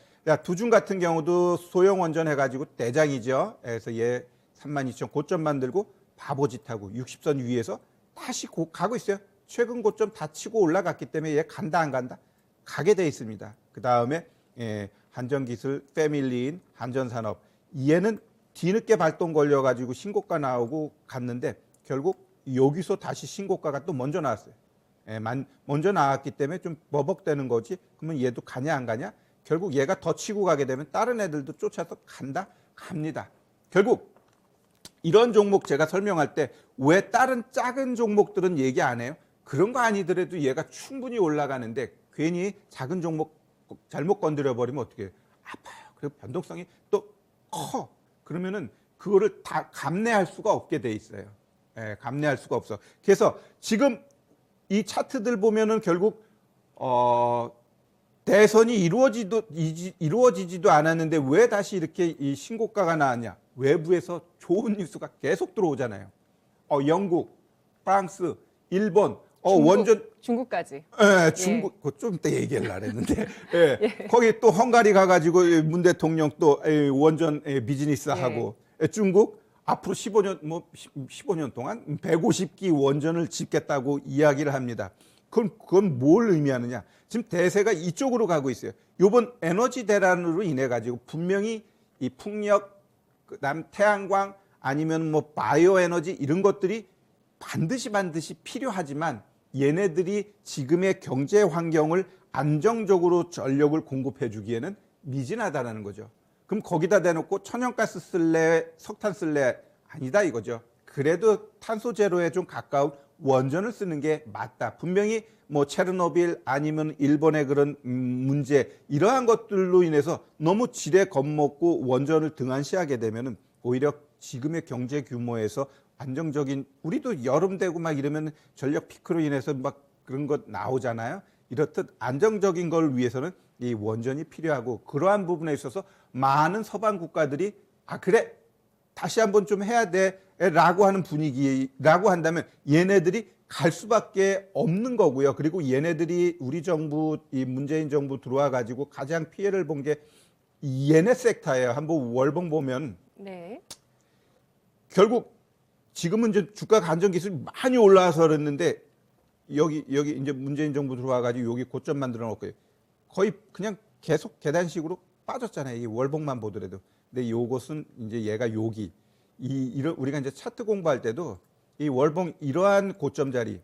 두중 같은 경우도 소형 원전 해가지고 대장이죠. 그래서 얘 32,000 고점 만들고 바보짓하고 60선 위에서 다시 가고 있어요. 최근 고점 다 치고 올라갔기 때문에 얘 간다 안 간다? 가게 돼 있습니다. 그다음에 한전기술 패밀리인 한전산업 얘는 뒤늦게 발동 걸려가지고 신고가 나오고 갔는데 결국 여기서 다시 신고가가 또 먼저 나왔어요. 먼저 나왔기 때문에 좀 버벅대는 거지. 그러면 얘도 가냐 안 가냐? 결국 얘가 더 치고 가게 되면 다른 애들도 쫓아서 간다? 갑니다. 결국 이런 종목 제가 설명할 때 왜 다른 작은 종목들은 얘기 안 해요? 그런 거 아니더라도 얘가 충분히 올라가는데 괜히 작은 종목 잘못 건드려 버리면 어떻게 해요? 아파요. 그리고 변동성이 또 커. 그러면은 그거를 다 감내할 수가 없게 돼 있어요. 감내할 수가 없어. 그래서 지금 이 차트들 보면은 결국 대선이 이루어지지도 않았는데 왜 다시 이렇게 이 신고가가 나왔냐? 외부에서 좋은 뉴스가 계속 들어오잖아요. 영국, 프랑스, 일본, 원전 중국까지. 중국 좀 이따 얘기하려고 했는데 거기 또 헝가리 가가지고 문 대통령 또 원전 비즈니스 하고 중국 앞으로 15년 동안 150기 원전을 짓겠다고 이야기를 합니다. 그건 뭘 의미하느냐? 지금 대세가 이쪽으로 가고 있어요. 이번 에너지 대란으로 인해 가지고 분명히 이 풍력, 그다음 태양광 아니면 뭐 바이오 에너지 이런 것들이 반드시 필요하지만 얘네들이 지금의 경제 환경을 안정적으로 전력을 공급해 주기에는 미진하다라는 거죠. 그럼 거기다 대놓고 천연가스 쓸래, 석탄 쓸래? 아니다 이거죠. 그래도 탄소 제로에 좀 가까운 원전을 쓰는 게 맞다. 분명히 뭐 체르노빌 아니면 일본의 그런 문제 이러한 것들로 인해서 너무 지레 겁먹고 원전을 등한시하게 되면은 오히려 지금의 경제 규모에서 안정적인 우리도 여름 되고 막 이러면 전력 피크로 인해서 막 그런 것 나오잖아요. 이렇듯 안정적인 걸 위해서는 이 원전이 필요하고 그러한 부분에 있어서 많은 서방 국가들이 그래 다시 한번 좀 해야 돼라고 하는 분위기라고 한다면 얘네들이 갈 수밖에 없는 거고요. 그리고 얘네들이 우리 정부 이 문재인 정부 들어와 가지고 가장 피해를 본 게 얘네 섹터예요. 한번 월봉 보면 결국 지금은 이제 주가 간정 기술이 많이 올라와서 그랬는데 여기 이제 문재인 정부 들어와 가지고 여기 고점 만들어 놓고 거의 그냥 계속 계단식으로 빠졌잖아요. 이 월봉만 보더라도. 근데 요것은 이제 얘가 여기 이런 우리가 이제 차트 공부할 때도 이 월봉 이러한 고점 자리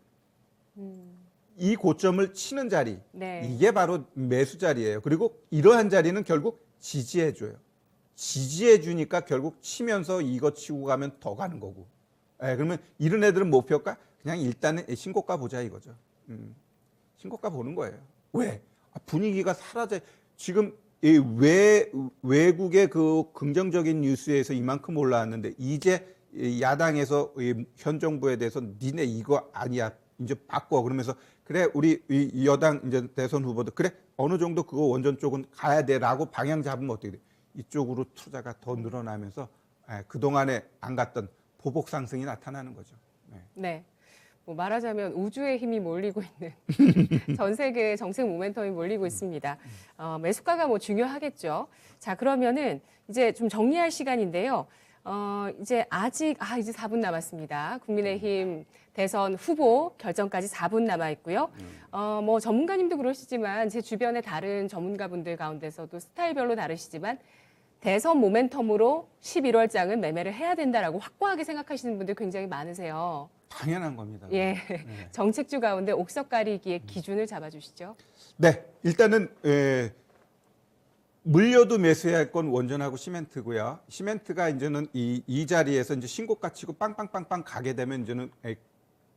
이 고점을 치는 자리 이게 바로 매수 자리예요. 그리고 이러한 자리는 결국 지지해 줘요. 지지해 주니까 결국 치면서 이거 치고 가면 더 가는 거고. 그러면 이런 애들은 목표가 그냥 일단은 신고가 보자 이거죠. 신고가 보는 거예요. 왜? 분위기가 사라져. 지금 이 외국의 그 긍정적인 뉴스에서 이만큼 올라왔는데 이제 야당에서 현 정부에 대해서 니네 이거 아니야 이제 바꿔 그러면서 그래 우리 이 여당 이제 대선 후보도 그래 어느 정도 그거 원전 쪽은 가야 돼라고 방향 잡으면 어떻게 돼? 이쪽으로 투자가 더 늘어나면서 그 동안에 안 갔던 보복 상승이 나타나는 거죠. 네. 네. 뭐 말하자면 우주의 힘이 몰리고 있는 전 세계의 정책 모멘텀이 몰리고 있습니다. 매수가가 뭐 중요하겠죠. 자, 그러면은 이제 좀 정리할 시간인데요. 이제 이제 4분 남았습니다. 국민의힘 대선 후보 결정까지 4분 남아 있고요. 뭐 전문가님도 그러시지만 제 주변의 다른 전문가분들 가운데서도 스타일별로 다르시지만 대선 모멘텀으로 11월장은 매매를 해야 된다라고 확고하게 생각하시는 분들 굉장히 많으세요. 당연한 겁니다. 예, 네. 정책주 가운데 옥석 가리기의 기준을 잡아주시죠. 네, 일단은 물려도 매수해야 할 건 원전하고 시멘트고요. 시멘트가 이제는 이 자리에서 이제 신고가 치고 빵빵빵빵 가게 되면 이제는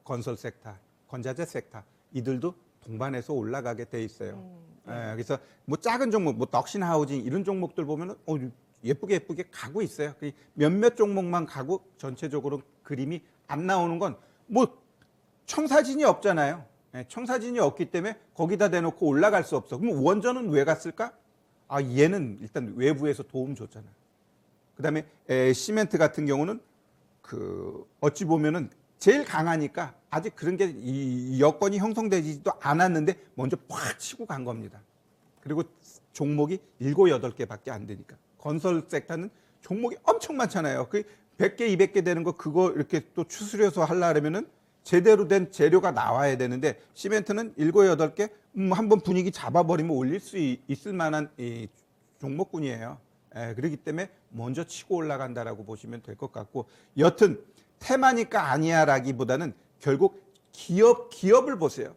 건설 섹터, 건자재 섹터 이들도 동반해서 올라가게 돼 있어요. 그래서 뭐 작은 종목, 뭐 덕신 하우징 이런 종목들 보면은 예쁘게 가고 있어요. 몇몇 종목만 가고 전체적으로 그림이 안 나오는 건 뭐 청사진이 없잖아요. 청사진이 없기 때문에 거기다 대놓고 올라갈 수 없어. 그럼 원전은 왜 갔을까? 얘는 일단 외부에서 도움 줬잖아요. 그다음에 시멘트 같은 경우는 어찌 보면은 제일 강하니까 아직 그런 게 이 여건이 형성되지도 않았는데 먼저 팍 치고 간 겁니다. 그리고 종목이 7, 8개밖에 안 되니까. 건설 섹터는 종목이 엄청 많잖아요. 100개, 200개 되는 거 그거 이렇게 또 추스려서 하려면은 제대로 된 재료가 나와야 되는데 시멘트는 7, 8개 한번 분위기 잡아버리면 올릴 수 있을 만한 이 종목군이에요. 그렇기 때문에 먼저 치고 올라간다라고 보시면 될 것 같고 여튼 테마니까 아니야라기보다는 결국 기업을 보세요.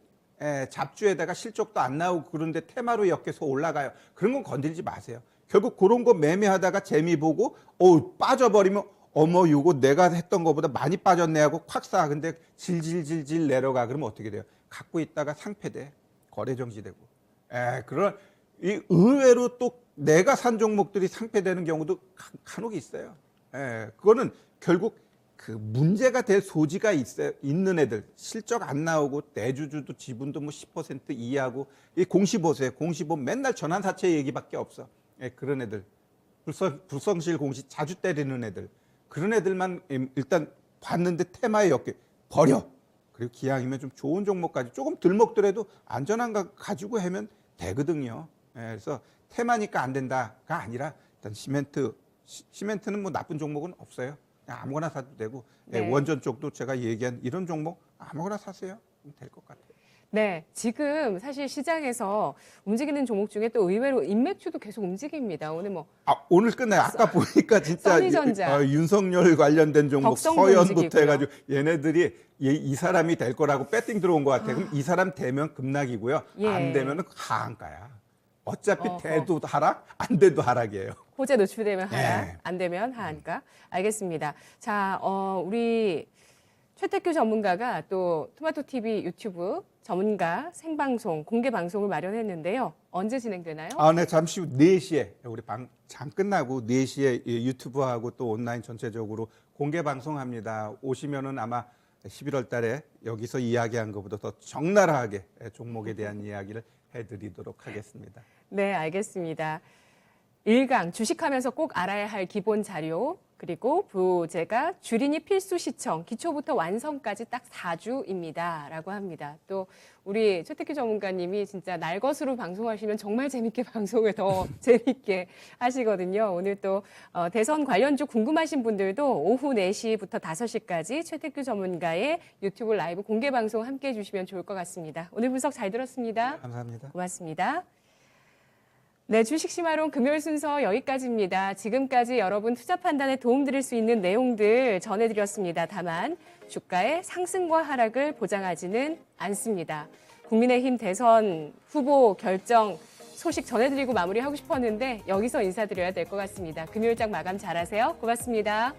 잡주에다가 실적도 안 나오고 그런데 테마로 엮여서 올라가요. 그런 건 건들지 마세요. 결국 그런 거 매매하다가 재미 보고 빠져버리면 어머 이거 내가 했던 거보다 많이 빠졌네 하고 콱 사. 근데 질질질질 내려가. 그러면 어떻게 돼요? 갖고 있다가 상폐돼. 거래 정지되고. 그런 이 의외로 또 내가 산 종목들이 상폐되는 경우도 간혹 있어요. 그거는 결국 그 문제가 될 소지가 있는 애들 실적 안 나오고 내주주도 지분도 뭐 10% 이하고 이 공시 보세요. 공시 보면 맨날 전환사채 얘기밖에 없어. 그런 애들 불성실 공시 자주 때리는 애들 그런 애들만 일단 봤는데 테마에 엮여 버려. 그리고 기왕이면 좀 좋은 종목까지 조금 덜 먹더라도 안전한 거 가지고 하면 되거든요. 그래서 테마니까 안 된다가 아니라 일단 시멘트는 뭐 나쁜 종목은 없어요. 그냥 아무거나 사도 되고 네. 원전 쪽도 제가 얘기한 이런 종목 아무거나 사세요. 될 것 같아요. 네, 지금 사실 시장에서 움직이는 종목 중에 또 의외로 인맥주도 계속 움직입니다. 오늘 뭐 오늘 끝나요. 아까 보니까 진짜 써니전자. 윤석열 관련된 종목 덕성도 서현부터 움직이고요. 해가지고 얘네들이 이 사람이 될 거라고 배팅 들어온 것 같아요. 그럼 이 사람 되면 급락이고요. 예. 안 되면 하한가야. 어차피 어허. 돼도 하락, 안 돼도 하락이에요. 호재 노출되면 하락, 네. 안 되면 하한가. 알겠습니다. 자, 우리 최태규 전문가가 또 토마토TV 유튜브 전문가 생방송, 공개 방송을 마련했는데요. 언제 진행되나요? 네, 잠시 후 4시에 우리 장 끝나고 4시에 유튜브하고 또 온라인 전체적으로 공개 방송합니다. 오시면은 아마 11월 달에 여기서 이야기한 것보다 더 적나라하게 종목에 대한 이야기를 해드리도록 하겠습니다. 네, 알겠습니다. 1강 주식하면서 꼭 알아야 할 기본 자료 그리고 부제가 주린이 필수 시청 기초부터 완성까지 딱 4주입니다 라고 합니다. 또 우리 최태규 전문가님이 진짜 날것으로 방송하시면 정말 재밌게 방송을 더 재밌게 하시거든요. 오늘 또 대선 관련주 궁금하신 분들도 오후 4시부터 5시까지 최태규 전문가의 유튜브 라이브 공개 방송 함께 해주시면 좋을 것 같습니다. 오늘 분석 잘 들었습니다. 감사합니다. 고맙습니다. 네, 주식심화론 금요일 순서 여기까지입니다. 지금까지 여러분 투자 판단에 도움드릴 수 있는 내용들 전해드렸습니다. 다만 주가의 상승과 하락을 보장하지는 않습니다. 국민의힘 대선 후보 결정 소식 전해드리고 마무리하고 싶었는데 여기서 인사드려야 될 것 같습니다. 금요일장 마감 잘하세요. 고맙습니다.